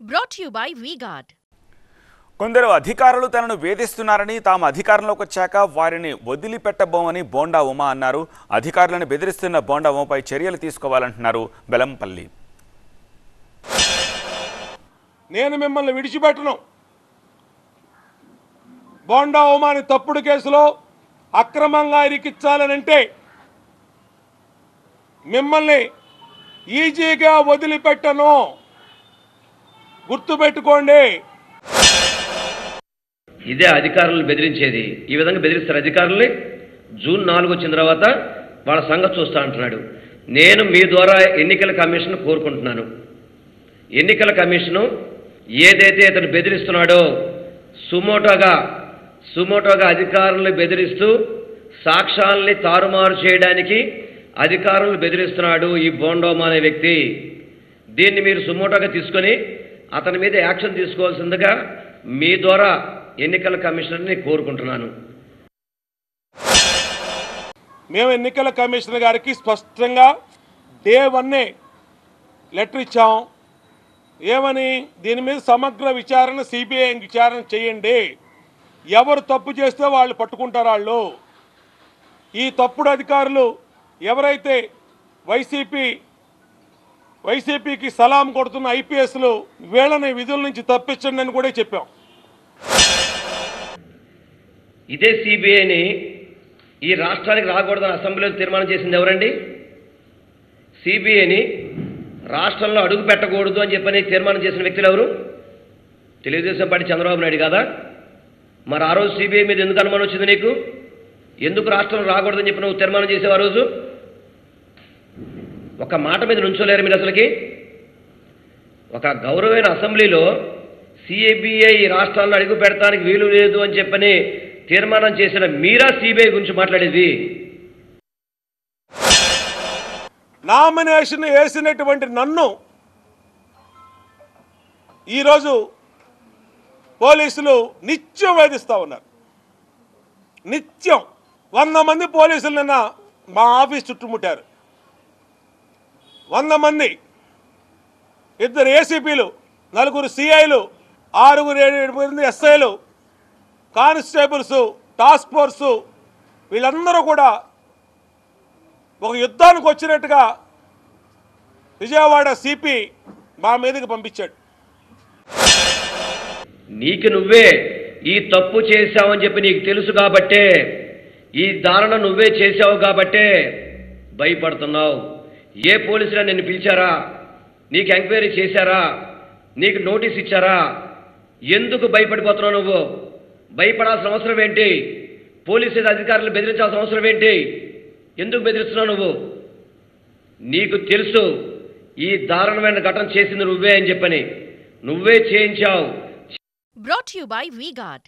Brought to you by V-Guard. కొందరు అధికారులు తనను వేధిస్తున్నారని తాము అధికారంలోకి వచ్చాక వారిని వదిలిపెట్టబోమని బోండా ఉమా అన్నారు. అధికారులను బెదిరిస్తున్న బోండా ఉమాపై చర్యలు తీసుకోవాలంటున్నారు బెలంపల్లి. నేను మిమ్మల్ని విడిచిపెట్టను. బోండా ఉమాని తప్పుడు కేసులో అక్రమంగా ఇరికించాలనంటే మిమ్మల్ని ఈజీగా వదిలిపెట్టను. గుర్తుపెట్టుకోండి. ఇదే అధికారులను బెదిరించేది. ఈ విధంగా బెదిరిస్తారు అధికారుల్ని. జూన్ 4 వచ్చిన తర్వాత వాళ్ళ సంగతి చూస్తా అంటున్నాడు. నేను మీ ద్వారా ఎన్నికల కమిషన్ కోరుకుంటున్నాను. ఎన్నికల కమిషను ఏదైతే ఇతను బెదిరిస్తున్నాడో సుమోటోగా అధికారులను బెదిరిస్తూ సాక్ష్యాలని తారుమారు చేయడానికి అధికారులను బెదిరిస్తున్నాడు ఈ బోండోమా అనే వ్యక్తి. దీన్ని మీరు సుమోటోగా తీసుకొని అతని మీద యాక్షన్ తీసుకోవాల్సిందిగా మీ ద్వారా ఎన్నికల కమిషనర్ని కోరుకుంటున్నాను. మేము ఎన్నికల కమిషనర్ గారికి స్పష్టంగా డే 1 లెటర్ ఇచ్చాం. ఏమని? దీని మీద సమగ్ర విచారణ సిబిఐ విచారణ చేయండి. ఎవరు తప్పు చేస్తే వాళ్ళు పట్టుకుంటారు. వాళ్ళు ఈ తప్పుడు అధికారులు ఎవరైతే వైసీపీకి సలాం కొడుతున్న ఐపీఎస్లు వీళ్ళని విధుల నుంచి తప్పించండి అని కూడా చెప్పాం. ఇదే సిబిఐని ఈ రాష్ట్రానికి రాకూడదని అసెంబ్లీలో తీర్మానం చేసింది ఎవరండి? సిబిఐని రాష్ట్రంలో అడుగు పెట్టకూడదు అని చెప్పని తీర్మానం చేసిన వ్యక్తులు ఎవరు? తెలుగుదేశం పార్టీ చంద్రబాబు నాయుడు కాదా? మరి ఆ రోజు సిబిఐ మీద ఎందుకు అనుమానం వచ్చింది నీకు? ఎందుకు రాష్ట్రంలో రాకూడదని చెప్పి నువ్వు తీర్మానం చేసావు? ఆ రోజు ఒక మాట మీద నుంచోలేరు మీరు. అసలుకి ఒక గౌరవమైన అసెంబ్లీలో సిబిఐ రాష్ట్రాల్లో అడుగు పెడతానికి వీలు లేదు అని చెప్పని తీర్మానం చేసిన మీరా సిబిఐ గురించి మాట్లాడేది? నామినేషన్ వేసినటువంటి నన్ను ఈరోజు పోలీసులు నిత్యం వేధిస్తూ ఉన్నారు. నిత్యం 100 మంది పోలీసులు నిన్న మా ఆఫీస్ చుట్టుముట్టారు. 100 మంది, 2 ఏసీపీలు, 4 సిఐలు, 6-7 ఎస్ఐలు, కానిస్టేబుల్స్, టాస్క్ ఫోర్సు, వీళ్ళందరూ కూడా ఒక యుద్ధానికి వచ్చినట్టుగా విజయవాడ సిపి మా మీదకి పంపించాడు. నీకు నువ్వే ఈ తప్పు చేశావని చెప్పి నీకు తెలుసు కాబట్టే, ఈ దారుణ నువ్వే చేశావు కాబట్టే భయపడుతున్నావు. ఏ పోలీసులు నిన్ను పిలిచారా? నీకు ఎంక్వైరీ చేశారా? నీకు నోటీస్ ఇచ్చారా? ఎందుకు భయపడిపోతున్నావు నువ్వు? భయపడాల్సిన అవసరం ఏంటి? పోలీసు అధికారులు బెదిరించాల్సిన అవసరం ఏంటి? ఎందుకు బెదిరిస్తున్నావు నువ్వు? నీకు తెలుసు ఈ దారుణమైన ఘటన చేసింది నువ్వే అని చెప్పని. నువ్వే చేయించావు. Brought to you by V-Guard.